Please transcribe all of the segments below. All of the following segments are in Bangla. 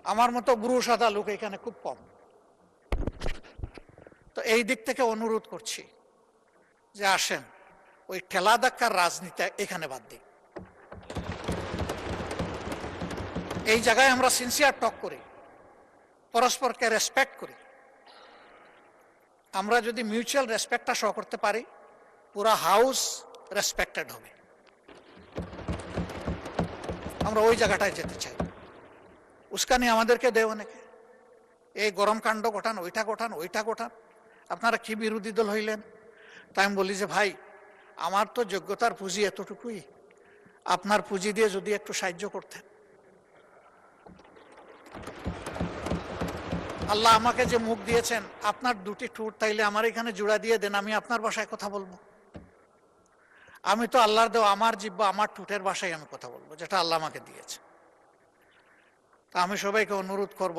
আমার মতো গুরু সাদা লোক এখানে খুব কম। তো এই দিক থেকে অনুরোধ করছি যে আসেন ওই ঠেলা ধাক্কার রাজনীতি এখানে বাদ দিই। এই জায়গায় আমরা সিনসিয়ার টক করি, পরস্পরকে রেসপেক্ট করি। আমরা যদি মিউচুয়াল রেসপেক্টটা শো করতে পারি, পুরা হাউস রেসপেক্টেড হবে। আমরা ওই জায়গাটায় যেতে চাই। উস্কানি আমাদেরকে দেয় অনেকে, এই গরম কাণ্ড ঘটান, ওইটা ঘটান, ওইটা ঘটান, আপনারা কি বিরোধী দল হইলেন? তাই আমি বলি যে ভাই, আমার তো যোগ্যতার পুঁজি এতটুকুই, আপনার পুঁজি দিয়ে যদি একটু সাহায্য করতেন। আল্লাহ আমাকে যে মুখ দিয়েছেন, আপনার দুটি ঠোঁট, তাইলে আমার এখানে জোড়া দিয়ে দেন, আমি আপনার ভাষায় কথা বলবো। আমি তো আল্লাহর দেওয়া আমার জিহ্বা, আমার ঠোঁটের ভাষায় আমি কথা বলবো, যেটা আল্লাহ আমাকে দিয়েছে। তা আমি সবাইকে অনুরোধ করব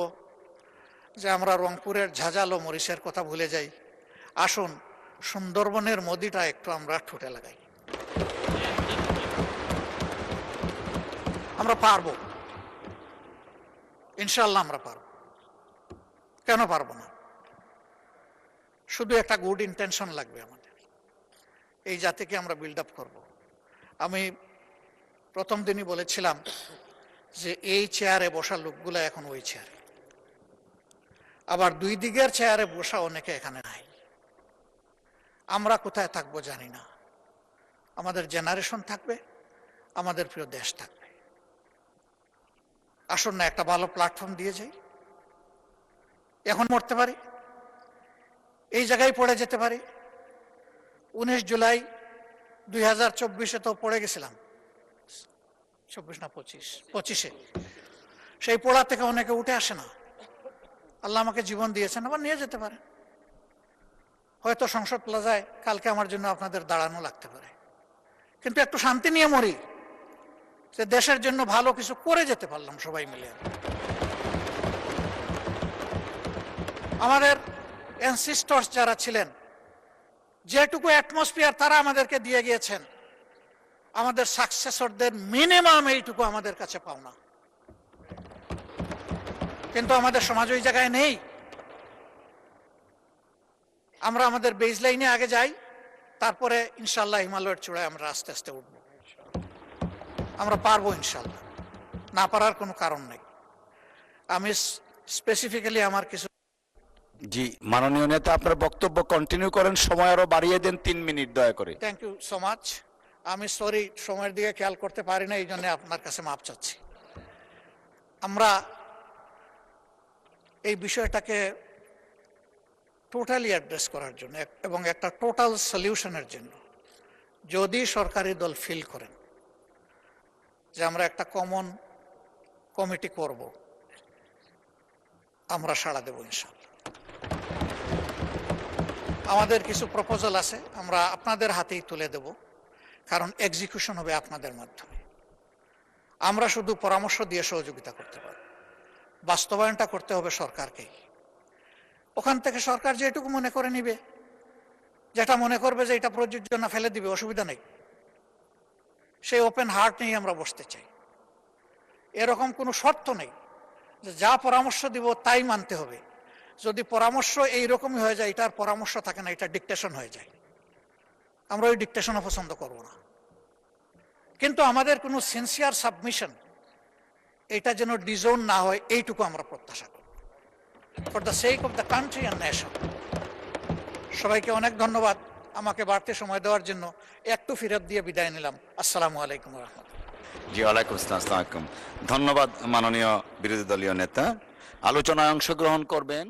যে আমরা রংপুরের ঝাঁঝালো মরিচের কথা ভুলে যাই। আসুন সুন্দরবনের মদিটা একটু আমরা ঠোঁটে লাগাই। আমরা পারবো, ইনশাল্লাহ আমরা পারবো। কেন পারবো না? শুধু একটা গুড ইন্টেনশন লাগবে আমাদের, এই জাতিকে আমরা বিল্ড আপ করবো। আমি প্রথম দিনই বলেছিলাম যে এই চেয়ারে বসা লোকগুলো এখন ওই চেয়ারে, আবার দুই দিকের চেয়ারে বসা অনেকে এখানে নাই। আমরা কোথায় থাকবো জানি না, আমাদের জেনারেশন থাকবে, আমাদের প্রিয় দেশ থাকবে। আসুন না একটা ভালো প্ল্যাটফর্ম দিয়ে যাই। এখন মরতে পারি, এই জায়গায় পড়ে যেতে পারি। 19 জুলাই 2024 তো পড়ে গেছিলাম, 24 না 25-এ। সেই পড়া থেকে অনেকে উঠে আসে না। আল্লাহ আমাকে জীবন দিয়েছেন, আবার নিয়ে যেতে পারে। হয়তো সংসদ প্লাজায় কালকে আমার জন্য আপনাদের দাঁড়ানো লাগতে পারে, কিন্তু একটু শান্তি নিয়ে মরি, যে দেশের জন্য ভালো কিছু করে যেতে পারলাম সবাই মিলে। আমাদের অ্যানসিস্টরস যারা ছিলেন, যেটুকু অ্যাটমসফিয়ার তারা আমাদেরকে দিয়ে গিয়েছেন, আমাদের সাকসেসরদের মিনিমাম এইটুকু আমাদের কাছে পাওনা। কিন্তু আমাদের সমাজ ওই জায়গায় নেই। আমরা আমাদের বেজ লাইনে আগে যাই, তারপরে ইনশাল্লাহ হিমালয়ের চূড়ায় আমরা আস্তে আস্তে উঠবো। আমরা পারবো ইনশাল্লাহ, না পারার কোনো কারণ নেই। আমি স্পেসিফিক্যালি আমার কিছু। জি মাননীয় নেতা, আপনার বক্তব্য কন্টিনিউ করেন, সময় আরো বাড়িয়ে দেন 3 মিনিট দয়া করে। Thank you so much. আমি সরি, সময়ের দিকে খেয়াল করতে পারি না, এই জন্য আপনার কাছে মাপ চাচ্ছি। আমরা এই বিষয়টাকে টোটালি অ্যাড্রেস করার জন্য এবং একটা টোটাল সলিউশনের জন্য যদি সরকারি দল ফিল করেন যে আমরা একটা কমন কমিটি করব, আমরা সাড়া দেব ইনশাআল্লাহ। আমাদের কিছু প্রপোজাল আছে, আমরা আপনাদের হাতেই তুলে দেব, কারণ এক্সিকিউশন হবে আপনাদের মাধ্যমে। আমরা শুধু পরামর্শ দিয়ে সহযোগিতা করতে পারব, বাস্তবায়নটা করতে হবে সরকারকেই। ওখান থেকে সরকার যেটুকু মনে করে নিবে, যেটা মনে করবে যে এটা প্রযোজ্য না, ফেলে দিবে, অসুবিধা নেই। সেই ওপেন হার্ট নিয়ে আমরা বসতে চাই। এরকম কোনো শর্ত নেই যে যা পরামর্শ দিব তাই মানতে হবে। যদি পরামর্শ এইরকমই হয়ে যায়, এটার পরামর্শ থাকে না, এটা ডিকটেশন হয়ে যায়। আমরা ওই ডিকটেশনও পছন্দ করব না। কিন্তু আমাদের কোনো সিনসিয়ার সাবমিশন এটা যেন ডিজোন না হয়, এইটুকু আমরা প্রত্যাশা করব, for the sake of the country and nation. সবাইকে অনেক ধন্যবাদ আমাকে বাড়তি সময় দেওয়ার জন্য। একটু ফিরত দিয়ে বিদায় নিলাম। আসসালামু আলাইকুম রহমতুল্লাহ। জি ওয়ালাইকুম আসসালাম। ধন্যবাদ মাননীয় বিরোধী দলীয় নেতা। আলোচনায় অংশগ্রহণ করবেন